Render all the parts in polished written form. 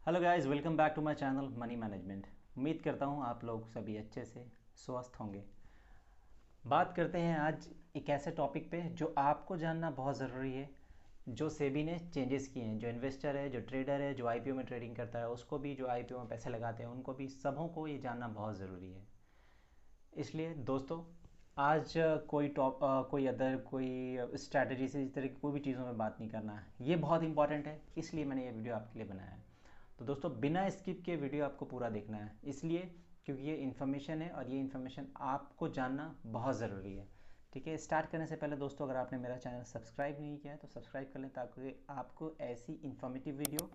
Hello guys, welcome back to my channel money management. उम्मीद करता हूँ आप लोग सभी अच्छे से स्वस्थ होंगे। बात करते हैं आज एक ऐसे टॉपिक पे जो आपको जानना बहुत ज़रूरी है। जो सेबी ने चेंजेस किए हैं, जो इन्वेस्टर है, जो ट्रेडर है, जो आईपीओ में ट्रेडिंग करता है, उसको भी, जो आईपीओ में पैसे लगाते हैं उनको भी, सबों को ये जानना बहुत ज़रूरी है। इसलिए दोस्तों, आज कोई अदर कोई स्ट्रैटेजी से इस तरह की कोई भी चीज़ों में बात नहीं करना है। ये बहुत इंपॉर्टेंट है, इसलिए मैंने ये वीडियो आपके लिए बनाया है। तो दोस्तों, बिना स्किप के वीडियो आपको पूरा देखना है, इसलिए क्योंकि ये इन्फॉर्मेशन है और ये इन्फॉर्मेशन आपको जानना बहुत ज़रूरी है। ठीक है, स्टार्ट करने से पहले दोस्तों, अगर आपने मेरा चैनल सब्सक्राइब नहीं किया है तो सब्सक्राइब कर लें, ताकि आपको ऐसी इन्फॉर्मेटिव वीडियो,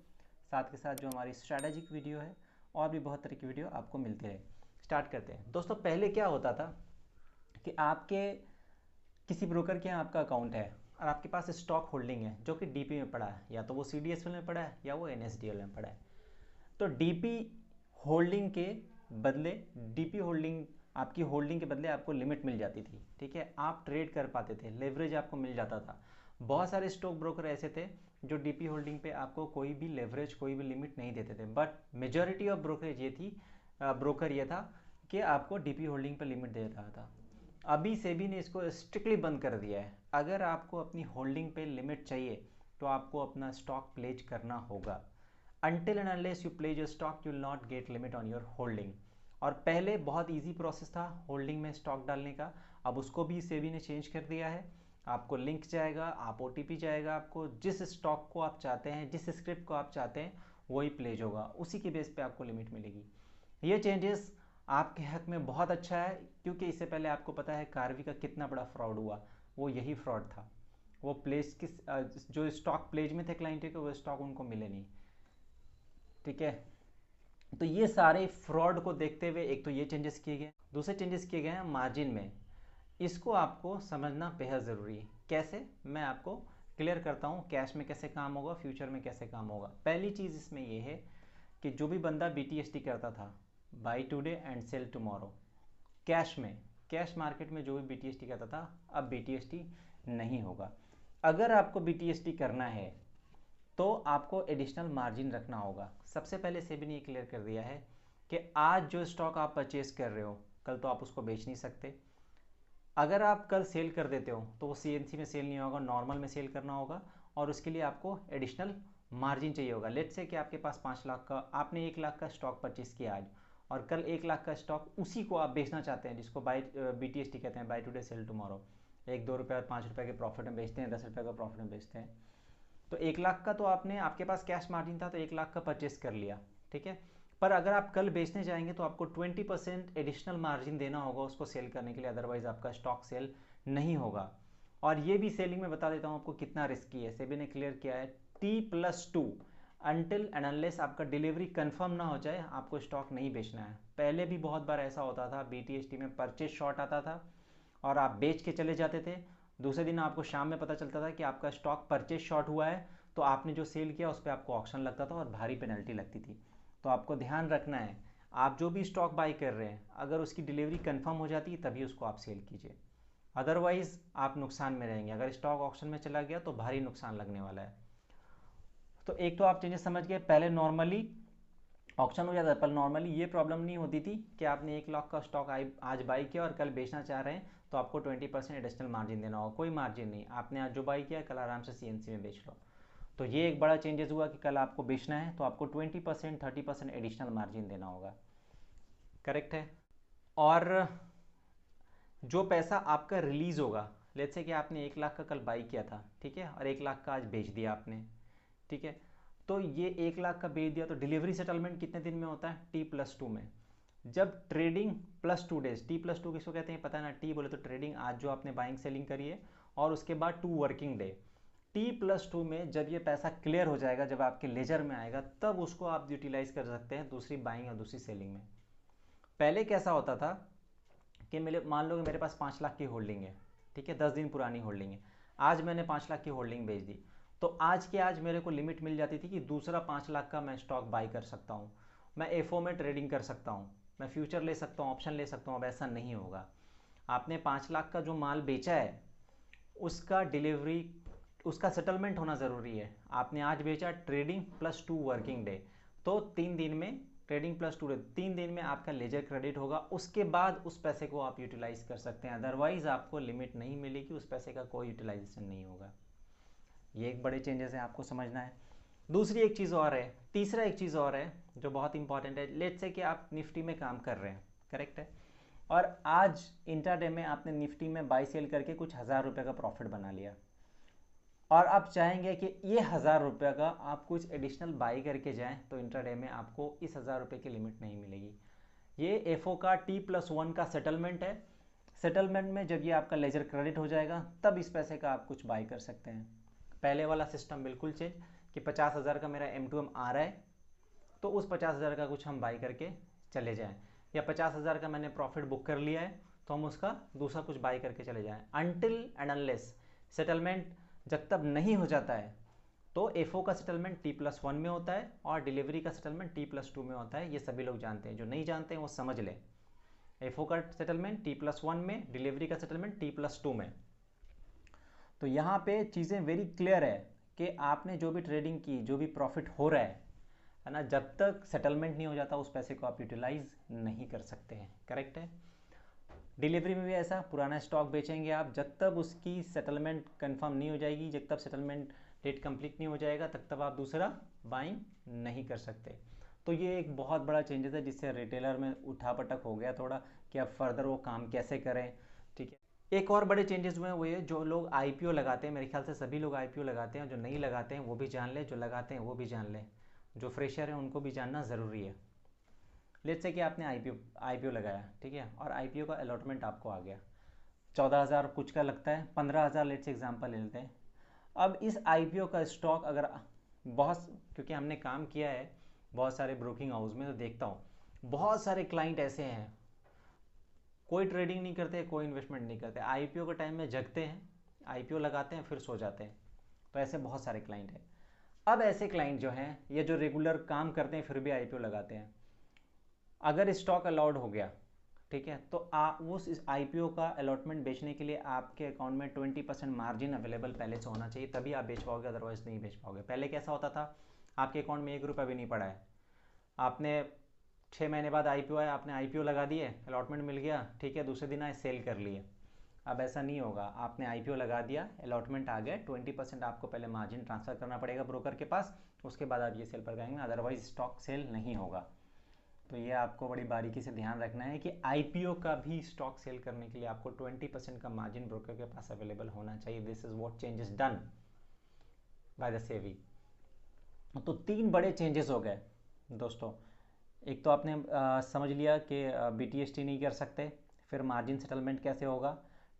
साथ के साथ जो हमारी स्ट्रैटेजिक वीडियो है और भी बहुत तरह की वीडियो आपको मिलती रहे। स्टार्ट करते हैं दोस्तों। पहले क्या होता था कि आपके किसी ब्रोकर के यहाँ आपका अकाउंट है और आपके पास स्टॉक होल्डिंग है जो कि डीपी में पड़ा है, या तो वो सीडीएसएल में पड़ा है या वो एनएसडीएल में पड़ा है। तो डीपी होल्डिंग के बदले, डीपी होल्डिंग, आपकी होल्डिंग के बदले आपको लिमिट मिल जाती थी। ठीक है, आप ट्रेड कर पाते थे, लेवरेज आपको मिल जाता था। बहुत सारे स्टॉक ब्रोकर ऐसे थे जो डीपी होल्डिंग पे आपको कोई भी लेवरेज, कोई भी लिमिट नहीं देते थे, बट मेजॉरिटी ऑफ ब्रोकरेज ये थी, ब्रोकर ये था कि आपको डीपी होल्डिंग पे लिमिट दे रहा था। अभी सेबी ने इसको स्ट्रिक्टली बंद कर दिया है। अगर आपको अपनी होल्डिंग पे लिमिट चाहिए तो आपको अपना स्टॉक प्लेज करना होगा। Until and unless you pledge your stock, you will not get limit on your holding। और पहले बहुत इजी प्रोसेस था होल्डिंग में स्टॉक डालने का, अब उसको भी सेबी ने चेंज कर दिया है। आपको लिंक जाएगा, आप ओटीपी जाएगा, आपको जिस स्टॉक को आप चाहते हैं, जिस स्क्रिप्ट को आप चाहते हैं, वही प्लेज होगा, उसी के बेस पे आपको लिमिट मिलेगी। ये चेंजेस आपके हक में बहुत अच्छा है, क्योंकि इससे पहले आपको पता है कार्वी का कितना बड़ा फ्रॉड हुआ। वो यही फ्रॉड था। वो प्लेज किस जो स्टॉक प्लेज में थे क्लाइंट के, वो स्टॉक उनको मिले नहीं। ठीक है, तो ये सारे फ्रॉड को देखते हुए एक तो ये चेंजेस किए गए, दूसरे चेंजेस किए गए हैं मार्जिन में। इसको आपको समझना बेहद ज़रूरी है। कैसे, मैं आपको क्लियर करता हूँ। कैश में कैसे काम होगा, फ्यूचर में कैसे काम होगा। पहली चीज़ इसमें ये है कि जो भी बंदा बीटीएसटी करता था, by today and cell tomorrow, cash में, कैश मार्केट में जो भी बीटीएसटी करता था, अब बीटीएसटी नहीं होगा। अगर आपको बीटीएसटी करना है तो आपको एडिशनल मार्जिन रखना होगा। सबसे पहले सेबी ने ये क्लियर कर दिया है कि आज जो स्टॉक आप परचेज कर रहे हो, कल तो आप उसको बेच नहीं सकते। अगर आप कल सेल कर देते हो तो वो सीएनसी में सेल नहीं होगा, नॉर्मल में सेल करना होगा, और उसके लिए आपको एडिशनल मार्जिन चाहिए होगा। लेट्स से कि आपके पास 5 लाख का, आपने 1 लाख का स्टॉक परचेज किया आज, और कल 1 लाख का स्टॉक उसी को आप बेचना चाहते हैं, जिसको बाई बीटीएसटी कहते हैं, बाई टुडे सेल टुमारो। 1-2 रुपये और 5 रुपये के प्रॉफिट में बेचते हैं, 10 रुपये का प्रॉफिट में बेचते हैं। तो 1 लाख का तो आपने, आपके पास कैश मार्जिन था तो 1 लाख का परचेस कर लिया। ठीक है, पर अगर आप कल बेचने जाएंगे तो आपको 20% एडिशनल मार्जिन देना होगा उसको सेल करने के लिए, अदरवाइज आपका स्टॉक सेल नहीं होगा। और ये भी सेलिंग में बता देता हूँ आपको कितना रिस्की है। सेबी ने क्लियर किया है, T+2, अनटिल एंड अनलेस आपका डिलीवरी कंफर्म ना हो जाए, आपको स्टॉक नहीं बेचना है। पहले भी बहुत बार ऐसा होता था, बीटीएसटी में परचेज शॉर्ट आता था और आप बेच के चले जाते थे। दूसरे दिन आपको शाम में पता चलता था कि आपका स्टॉक परचेज शॉर्ट हुआ है, तो आपने जो सेल किया उस पर आपको ऑक्शन लगता था और भारी पेनल्टी लगती थी। तो आपको ध्यान रखना है, आप जो भी स्टॉक बाई कर रहे हैं, अगर उसकी डिलीवरी कंफर्म हो जाती है तभी उसको आप सेल कीजिए, अदरवाइज आप नुकसान में रहेंगे। अगर स्टॉक ऑक्शन में चला गया तो भारी नुकसान लगने वाला है। तो एक तो आप चेंजेस समझ गए। पहले नॉर्मली ऑप्शन हो जाता है, पर नॉर्मली ये प्रॉब्लम नहीं होती थी कि आपने 1 लाख का स्टॉक आज बाई किया और कल बेचना चाह रहे हैं तो आपको 20% एडिशनल मार्जिन देना होगा। कोई मार्जिन नहीं, आपने आज जो बाई किया कल आराम से सीएनसी में बेच लो। तो ये एक बड़ा चेंजेस हुआ कि कल आपको बेचना है तो आपको 20%, 30% एडिशनल मार्जिन देना होगा। करेक्ट है। और जो पैसा आपका रिलीज होगा, लेट्स से कि आपने 1 लाख का कल बाई किया था, ठीक है, और 1 लाख का आज बेच दिया आपने, ठीक है, तो ये 1 लाख का बेच दिया तो डिलीवरी सेटलमेंट कितने दिन में होता है, T+2 में। जब ट्रेडिंग +2 डेज, T+2 किसको कहते हैं पता है ना, टी बोले तो ट्रेडिंग, आज जो आपने बाइंग सेलिंग करी है, और उसके बाद 2 वर्किंग डे। T+2 में जब ये पैसा क्लियर हो जाएगा, जब आपके लेजर में आएगा, तब उसको आप यूटिलाइज कर सकते हैं दूसरी बाइंग और दूसरी सेलिंग में। पहले कैसा होता था कि मेरे, मान लो कि मेरे पास 5 लाख की होल्डिंग है, ठीक है, 10 दिन पुरानी होल्डिंग है, आज मैंने 5 लाख की होल्डिंग बेच दी, तो आज के आज मेरे को लिमिट मिल जाती थी कि दूसरा 5 लाख का मैं स्टॉक बाई कर सकता हूँ, मैं एफओ में ट्रेडिंग कर सकता हूँ, मैं फ्यूचर ले सकता हूँ, ऑप्शन ले सकता हूँ। अब ऐसा नहीं होगा। आपने 5 लाख का जो माल बेचा है उसका डिलीवरी, उसका सेटलमेंट होना ज़रूरी है। आपने आज बेचा, ट्रेडिंग +2 वर्किंग डे, तो 3 दिन में ट्रेडिंग प्लस 2 3 दिन में आपका लेजर क्रेडिट होगा, उसके बाद उस पैसे को आप यूटिलाइज कर सकते हैं, अदरवाइज आपको लिमिट नहीं मिलेगी, उस पैसे का कोई यूटिलाइजेशन नहीं होगा। ये एक बड़े चेंजेस है, आपको समझना है। दूसरी एक चीज़ और है, तीसरा एक चीज़ और है जो बहुत इंपॉर्टेंट है। लेट्स से कि आप निफ्टी में काम कर रहे हैं, करेक्ट है, और आज इंट्राडे में आपने निफ्टी में बाई सेल करके कुछ ₹1000 का प्रॉफिट बना लिया, और आप चाहेंगे कि ये ₹1000 का आप कुछ एडिशनल बाई करके जाएं, तो इंट्राडे में आपको इस ₹1000 की लिमिट नहीं मिलेगी। ये एफओ का T+1 का सेटलमेंट है। सेटलमेंट में जब ये आपका लेजर क्रेडिट हो जाएगा तब इस पैसे का आप कुछ बाई कर सकते हैं। पहले वाला सिस्टम बिल्कुल चेंज कि 50,000 का मेरा M2M आ रहा है तो उस 50,000 का कुछ हम बाई करके चले जाएं, या 50,000 का मैंने प्रॉफिट बुक कर लिया है तो हम उसका दूसरा कुछ बाई करके चले जाएं। अनटिल एंड अनलेस सेटलमेंट जब तक नहीं हो जाता है तो एफओ का सेटलमेंट T+1 में होता है और डिलीवरी का सेटलमेंट T+2 में होता है। ये सभी लोग जानते हैं, जो नहीं जानते हैं वो समझ लें। एफओ का सेटलमेंट T+1 में, डिलीवरी का सेटलमेंट T+2 में। तो यहाँ पे चीज़ें वेरी क्लियर है कि आपने जो भी ट्रेडिंग की, जो भी प्रॉफिट हो रहा है ना, जब तक सेटलमेंट नहीं हो जाता उस पैसे को आप यूटिलाइज नहीं कर सकते हैं, करेक्ट है। डिलीवरी में भी ऐसा, पुराना स्टॉक बेचेंगे आप, जब तक उसकी सेटलमेंट कंफर्म नहीं हो जाएगी, जब तक सेटलमेंट डेट कंप्लीट नहीं हो जाएगा तब तक आप दूसरा बाइंग नहीं कर सकते। तो ये एक बहुत बड़ा चेंजेस है जिससे रिटेलर में उठापटक हो गया थोड़ा कि अब फर्दर वो काम कैसे करें, ठीक है। एक और बड़े चेंजेस हुए हैं, वो ये जो लोग आईपीओ लगाते हैं, मेरे ख्याल से सभी लोग आईपीओ लगाते हैं, जो नहीं लगाते हैं वो भी जान लें, जो लगाते हैं वो भी जान लें, जो फ्रेशर हैं उनको भी जानना ज़रूरी है। लेट्स से कि आपने आईपीओ लगाया, ठीक है, और आईपीओ का अलॉटमेंट आपको आ गया 14,000 कुछ का लगता है, 15,000 लेट्स से एग्जांपल ले लेते हैं। अब इस आईपीओ का स्टॉक अगर बहुत, क्योंकि हमने काम किया है बहुत सारे ब्रोकिंग हाउस में, तो देखता हूँ बहुत सारे क्लाइंट ऐसे हैं, कोई ट्रेडिंग नहीं करते, कोई इन्वेस्टमेंट नहीं करते, आईपीओ के टाइम में जगते हैं, आईपीओ लगाते हैं फिर सो जाते हैं। तो ऐसे बहुत सारे क्लाइंट हैं। अब ऐसे क्लाइंट जो हैं, ये जो रेगुलर काम करते हैं फिर भी आईपीओ लगाते हैं, अगर स्टॉक अलाउड हो गया, ठीक है, तो उस आईपीओ का अलॉटमेंट बेचने के लिए आपके अकाउंट में 20% मार्जिन अवेलेबल पहले से होना चाहिए, तभी आप बेच पाओगे, अदरवाइज नहीं बेच पाओगे। पहले कैसा होता था, आपके अकाउंट में ₹1 भी नहीं पड़ा है, आपने 6 महीने बाद आईपीओ आया, आपने आईपीओ लगा दिए, अलॉटमेंट मिल गया, ठीक है, दूसरे दिन आए सेल कर लिए। अब ऐसा नहीं होगा, आपने आईपीओ लगा दिया, अलॉटमेंट आ गया, 20% आपको पहले मार्जिन ट्रांसफ़र करना पड़ेगा ब्रोकर के पास, उसके बाद आप ये सेल पर जाएंगे, अदरवाइज स्टॉक सेल नहीं होगा। तो ये आपको बड़ी बारीकी से ध्यान रखना है कि आईपीओ का भी स्टॉक सेल करने के लिए आपको 20% का मार्जिन ब्रोकर के पास अवेलेबल होना चाहिए। This is what changes done by the SEBI. तो 3 बड़े चेंजेस हो गए दोस्तों। एक तो आपने समझ लिया कि बीटीएसटी नहीं कर सकते, फिर मार्जिन सेटलमेंट कैसे होगा,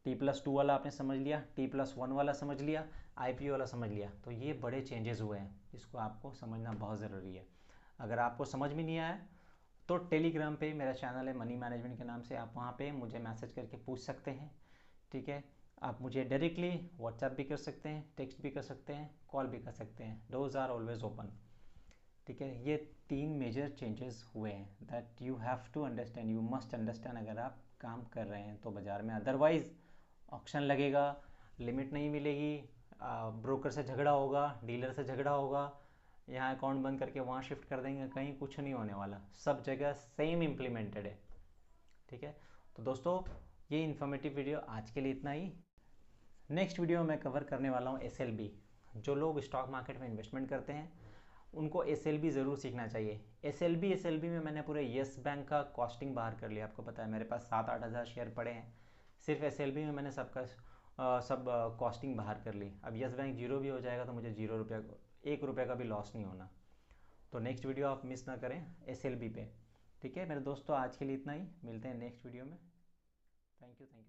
T+2 वाला आपने समझ लिया, T+1 वाला समझ लिया, आईपीओ वाला समझ लिया। तो ये बड़े चेंजेस हुए हैं, इसको आपको समझना बहुत ज़रूरी है। अगर आपको समझ में नहीं आया तो टेलीग्राम पे मेरा चैनल है मनी मैनेजमेंट के नाम से, आप वहाँ पे मुझे मैसेज करके पूछ सकते हैं, ठीक है। आप मुझे डायरेक्टली व्हाट्सएप भी कर सकते हैं, टेक्स्ट भी कर सकते हैं, कॉल भी कर सकते हैं, दोज आर ऑलवेज ओपन, ठीक है। ये 3 मेजर चेंजेस हुए हैं that you have to understand, you must understand अगर आप काम कर रहे हैं तो बाज़ार में। अदरवाइज ऑक्शन लगेगा, लिमिट नहीं मिलेगी, ब्रोकर से झगड़ा होगा, डीलर से झगड़ा होगा, यहाँ अकाउंट बंद करके वहाँ शिफ्ट कर देंगे, कहीं कुछ नहीं होने वाला, सब जगह सेम इम्प्लीमेंटेड है, ठीक है। तो दोस्तों ये इन्फॉर्मेटिव वीडियो आज के लिए इतना ही। नेक्स्ट वीडियो में मैं कवर करने वाला हूँ SLB। जो लोग स्टॉक मार्केट में इन्वेस्टमेंट करते हैं उनको SLB ज़रूर सीखना चाहिए। SLB में मैंने पूरे येस बैंक का कॉस्टिंग बाहर कर लिया, आपको पता है मेरे पास 7-8 हज़ार शेयर पड़े हैं, सिर्फ SLB में मैंने सब कॉस्टिंग बाहर कर ली। अब येस बैंक जीरो भी हो जाएगा तो मुझे ₹1 का भी लॉस नहीं होना। तो नेक्स्ट वीडियो आप मिस ना करें SLB पे, ठीक है मेरे दोस्तों। आज के लिए इतना ही, मिलते हैं नेक्स्ट वीडियो में। Thank you so much.